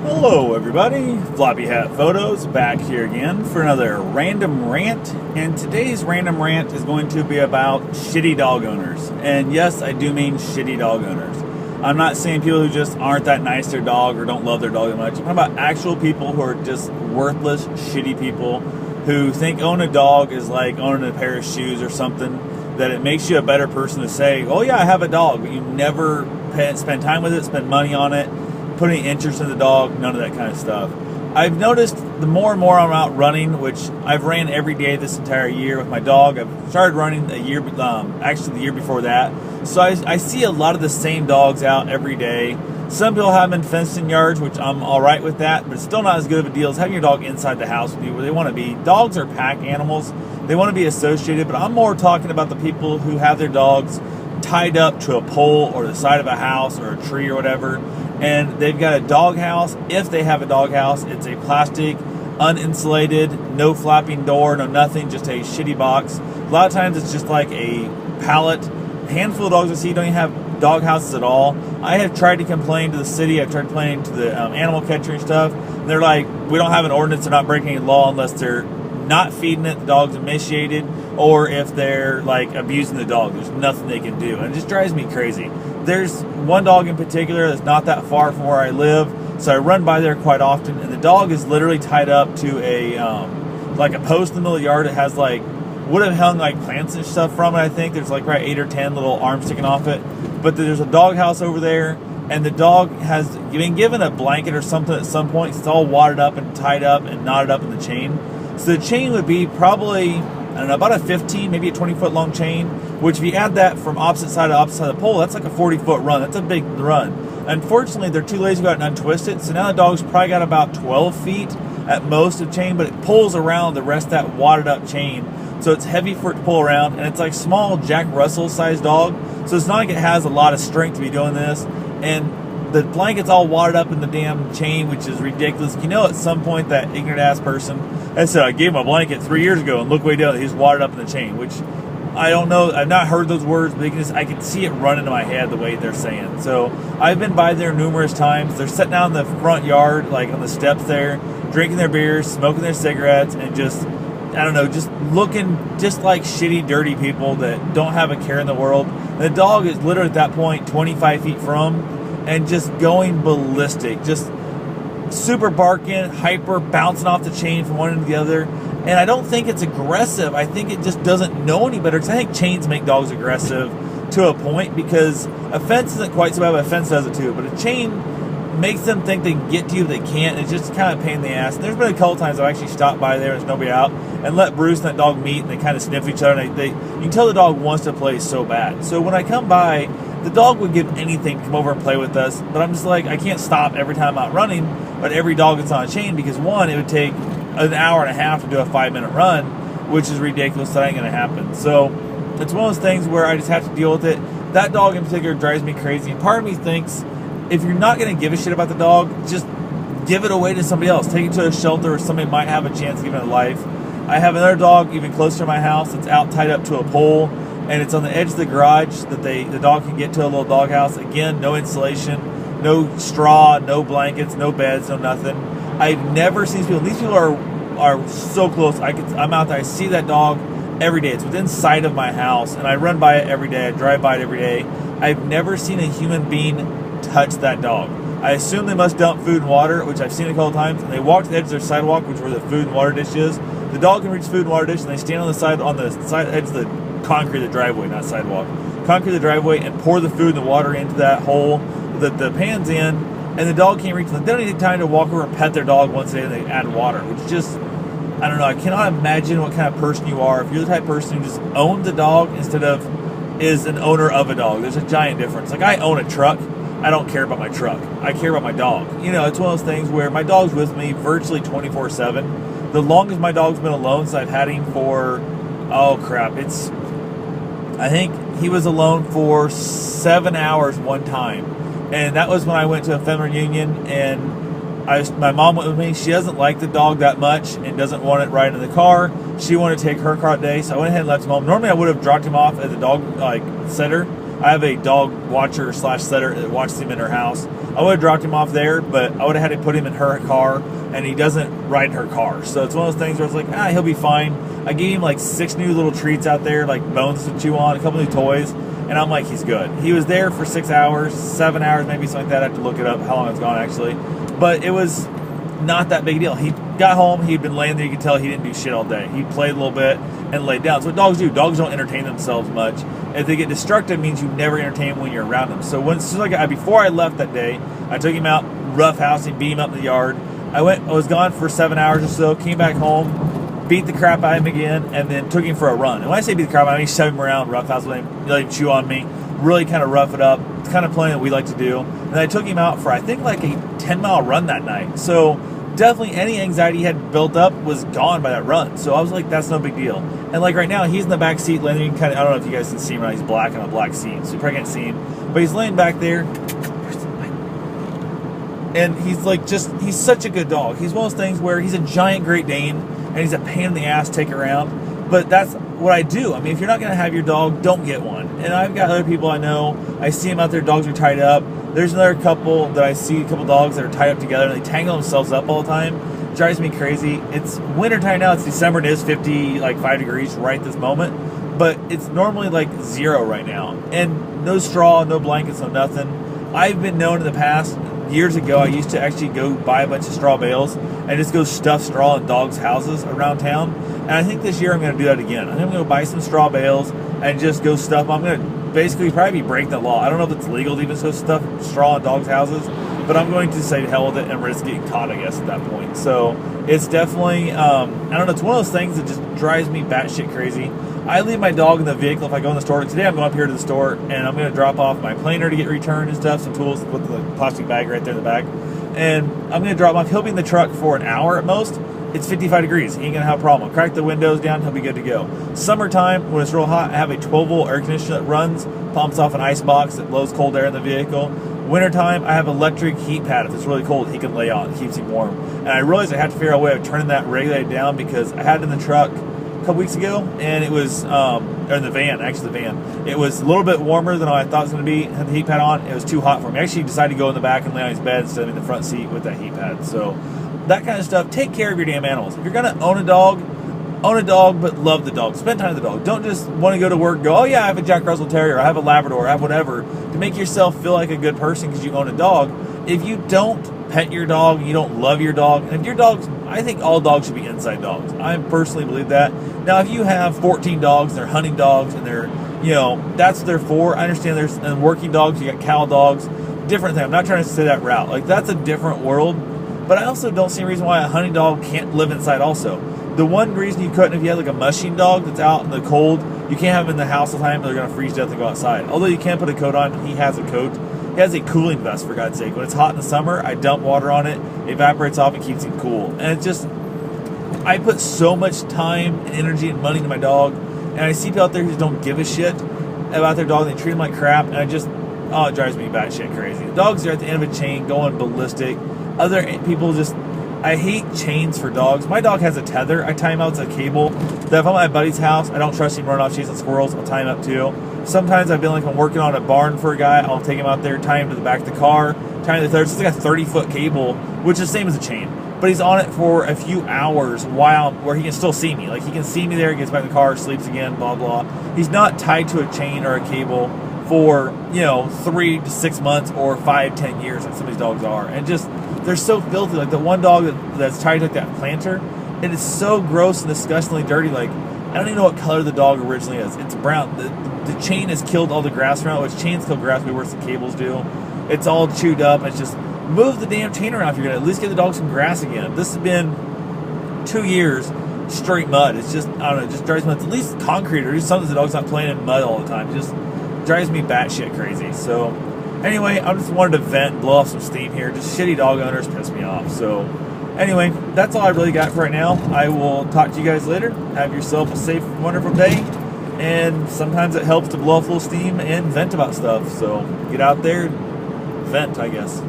Hello everybody, Floppy Hat Photos back here again for another random rant, and today's random rant is going to be about shitty dog owners. And yes, I do mean shitty dog owners. I'm not saying people who just aren't that nice to their dog or don't love their dog that much. I'm talking about actual people who are just worthless, shitty people who think owning a dog is like owning a pair of shoes or something, that it makes you a better person to say, oh yeah, I have a dog, but you never spend time with it, spend money on it, put any interest in the dog, none of that kind of stuff. I've noticed the more and more I'm out running, which I've ran every day this entire year with my dog. I've started running a year, actually the year before that. So I see a lot of the same dogs out every day. Some people have them in fenced-in yards, which I'm all right with that, but it's still not as good of a deal as having your dog inside the house with you where they want to be. Dogs are pack animals. They want to be associated, but I'm more talking about the people who have their dogs tied up to a pole or the side of a house or a tree or whatever, and they've got a dog house. If they have a dog house, it's a plastic, uninsulated, no flapping door, no nothing, just a shitty box. A lot of times it's just like a pallet. A handful of dogs I see don't even have dog houses at all. I have tried to complain to the city. I've tried complaining to the animal catcher and stuff. And they're like, we don't have an ordinance. They're not breaking any law unless they're not feeding it, the dog's emaciated, or if they're like abusing the dog. There's nothing they can do, and it just drives me crazy. There's one dog in particular that's not that far from where I live, so I run by there quite often, and the dog is literally tied up to a like a post in the middle of the yard. It has like, would have hung like plants and stuff from it. I think there's like right 8 or 10 little arms sticking off it, but there's a dog house over there, and the dog has been given a blanket or something at some point. It's all wadded up and tied up and knotted up in the chain. So the chain would be probably, I don't know, about a 15, maybe a 20-foot long chain, which if you add that from opposite side to opposite side of the pole, that's like a 40-foot run. That's a big run. Unfortunately, they're too lazy to go out and untwist it, so now the dog's probably got about 12 feet at most of chain, but it pulls around the rest of that wadded up chain, so it's heavy for it to pull around, and it's like small Jack Russell-sized dog, so it's not like it has a lot of strength to be doing this, and the blanket's all wadded up in the damn chain, which is ridiculous. You know, at some point that ignorant ass person has said, I gave him a blanket 3 years ago, and look what he did. He's wadded up in the chain, which I don't know. I've not heard those words, but I can see it run into my head the way they're saying. So I've been by there numerous times. They're sitting out in the front yard, like on the steps there, drinking their beers, smoking their cigarettes, and just, I don't know, just looking just like shitty, dirty people that don't have a care in the world. And the dog is literally at that point 25 feet from them, and just going ballistic, just super barking, hyper, bouncing off the chain from one end to the other. And I don't think it's aggressive. I think it just doesn't know any better, because I think chains make dogs aggressive to a point, because a fence isn't quite so bad, but a fence does it too. But a chain makes them think they can get to you, but they can't. It's just kind of a pain in the ass. And there's been a couple times I've actually stopped by there, there's nobody out, and let Bruce and that dog meet, and they kind of sniff each other, and you can tell the dog wants to play so bad. So when I come by, the dog would give anything to come over and play with us, but I'm just like, I can't stop every time I'm out running, but every dog that's on a chain, because one, it would take an hour and a half to do a 5-minute run, which is ridiculous. That ain't gonna happen. So it's one of those things where I just have to deal with it. That dog in particular drives me crazy, and part of me thinks, if you're not gonna give a shit about the dog, just give it away to somebody else. Take it to a shelter where somebody might have a chance of giving it a life. I have another dog even closer to my house that's out tied up to a pole, and it's on the edge of the garage that the dog can get to a little dog house. Again, no insulation, no straw, no blankets, no beds, no nothing. I've never seen these people. These people are so close. I'm out there. I see that dog every day. It's within sight of my house, and I run by it every day. I drive by it every day. I've never seen a human being touch that dog. I assume they must dump food and water, which I've seen a couple times, and they walk to the edge of their sidewalk, which is where the food and water dish is. The dog can reach the food and water dish, and they stand on the side edge of the concrete of the driveway, not sidewalk. Concrete of the driveway, and pour the food and the water into that hole that the pan's in, and the dog can't reach them. They don't need time to walk over and pet their dog once a day, and they add water, which just, I don't know. I cannot imagine what kind of person you are if you're the type of person who just owns the dog instead of is an owner of a dog. There's a giant difference. Like, I own a truck. I don't care about my truck. I care about my dog. You know, it's one of those things where my dog's with me virtually 24/7. The longest my dog's been alone since I've had him for, oh crap, I think he was alone for 7 hours one time. And that was when I went to a family reunion, and my mom went with me. She doesn't like the dog that much and doesn't want it right in the car. She wanted to take her car that day, so I went ahead and left him home. Normally I would have dropped him off at the dog sitter, I have a dog watcher slash setter that watches him in her house. I would have dropped him off there, but I would have had to put him in her car, and he doesn't ride her car. So it's one of those things where it's like, he'll be fine. I gave him like 6 new little treats out there, like bones to chew on, a couple new toys, and I'm like, he's good. He was there for 6 hours, 7 hours, maybe something like that. I have to look it up, how long it's gone actually. But it was not that big a deal. He got home, he'd been laying there, you could tell he didn't do shit all day. He played a little bit and laid down. So what dogs do, dogs don't entertain themselves much. If they get destructive, it means you never entertain them when you're around them. So before I left that day, I took him out, roughhousing, beat him up in the yard. I was gone for 7 hours or so, came back home, beat the crap out of him again, and then took him for a run. And when I say beat the crap out of him, I shove him around, roughhouse with him, let him chew on me, really kind of rough it up. It's kind of playing that we like to do. And I took him out for, I think, like a 10-mile run that night. So definitely any anxiety he had built up was gone by that run. So I was like, that's no big deal. And like right now, he's in the back seat laying, I don't know if you guys can see him right, he's black on a black seat, so you probably can't see him. But he's laying back there. And he's like he's such a good dog. He's one of those things where he's a giant Great Dane, and he's a pain in the ass to take around. But that's what I do. I mean, if you're not going to have your dog, don't get one. And I've got other people I know, I see them out there, dogs are tied up. There's another couple that I see, a couple dogs that are tied up together, and they tangle themselves up all the time. It drives me crazy. It's wintertime now, it's December, and it is 5 degrees right this moment. But it's normally like 0 right now. And no straw, no blankets, no nothing. I've been known in the past, years ago, I used to actually go buy a bunch of straw bales and just go stuff straw in dogs' houses around town. And I think this year I'm going to do that again. I think I'm going to buy some straw bales and just go stuff. I'm going to basically probably be breaking the law. I don't know if it's legal to even so stuff straw in dogs' houses, but I'm going to say to hell with it and risk getting caught, I guess, at that point. So it's definitely, I don't know, it's one of those things that just drives me batshit crazy. I leave my dog in the vehicle if I go in the store. Today I'm going up here to the store, and I'm going to drop off my planer to get returned and stuff, some tools with the plastic bag right there in the back. And I'm going to drop him off. He'll be in the truck for an hour at most. It's 55 degrees. He ain't going to have a problem. I'll crack the windows down. He'll be good to go. Summertime, when it's real hot, I have a 12-volt air conditioner that runs, pumps off an ice box that blows cold air in the vehicle. Wintertime, I have electric heat pad. If it's really cold, he can lay on. It keeps him warm. And I realized I have to figure out a way of turning that regulated down because I had it in the truck couple weeks ago, and it was or in the van, it was a little bit warmer than I thought it was going to be. Had the heat pad on, it was too hot for me. I actually decided to go in the back and lay on his bed instead of in the front seat with that heat pad. So that kind of stuff. Take care of your damn animals. If you're going to own a dog, but love the dog. Spend time with the dog. Don't just want to go to work and go, oh yeah, I have a Jack Russell Terrier, I have a Labrador, I have whatever, to make yourself feel like a good person because you own a dog. If you don't pet your dog, you don't love your dog, and if your dog's, I think all dogs should be inside dogs. I personally believe that. Now, if you have 14 dogs, and they're hunting dogs, and they're, that's what they're for. I understand there's and working dogs, you got cow dogs, different thing. I'm not trying to say that route. Like, that's a different world, but I also don't see a reason why a hunting dog can't live inside also. The one reason you couldn't, if you had like a mushing dog that's out in the cold, you can't have him in the house all the time, they're going to freeze to death and go outside. Although you can put a coat on, he has a coat. He has a cooling vest, for God's sake. When it's hot in the summer, I dump water on it, it evaporates off and keeps him cool. And it's just, I put so much time and energy and money into my dog, and I see people out there who don't give a shit about their dog, they treat them like crap, and it drives me batshit crazy. The dogs are at the end of a chain going ballistic. Other people just, I hate chains for dogs. My dog has a tether. I tie him out with a cable. That if I'm at my buddy's house, I don't trust him running off chasing squirrels, I'll tie him up too. Sometimes I've been like, I'm working on a barn for a guy, I'll take him out there, tie him to the back of the car, tie him to the third. So it's like a 30-foot cable, which is the same as a chain. But he's on it for a few hours where he can still see me. Like, he can see me there, he gets back in the car, sleeps again, blah, blah. He's not tied to a chain or a cable for, 3 to 6 months or 5, 10 years like some of these dogs are. And just, they're so filthy. Like, the one dog that's tied to like that planter, it is so gross and disgustingly dirty. Like, I don't even know what color the dog originally is. It's brown. The chain has killed all the grass around it, which chains kill grass way worse than cables do. It's all chewed up. It's just, move the damn chain around if you're going to at least give the dog some grass again. This has been 2 years straight mud. It's just, I don't know, it just drives me nuts. At least concrete or just something the dog's not playing in mud all the time. It just drives me batshit crazy. So anyway, I just wanted to vent and blow off some steam here. Just shitty dog owners piss me off. So anyway, that's all I really got for right now. I will talk to you guys later. Have yourself a safe, wonderful day. And sometimes it helps to blow off a little steam and vent about stuff. So get out there and vent, I guess.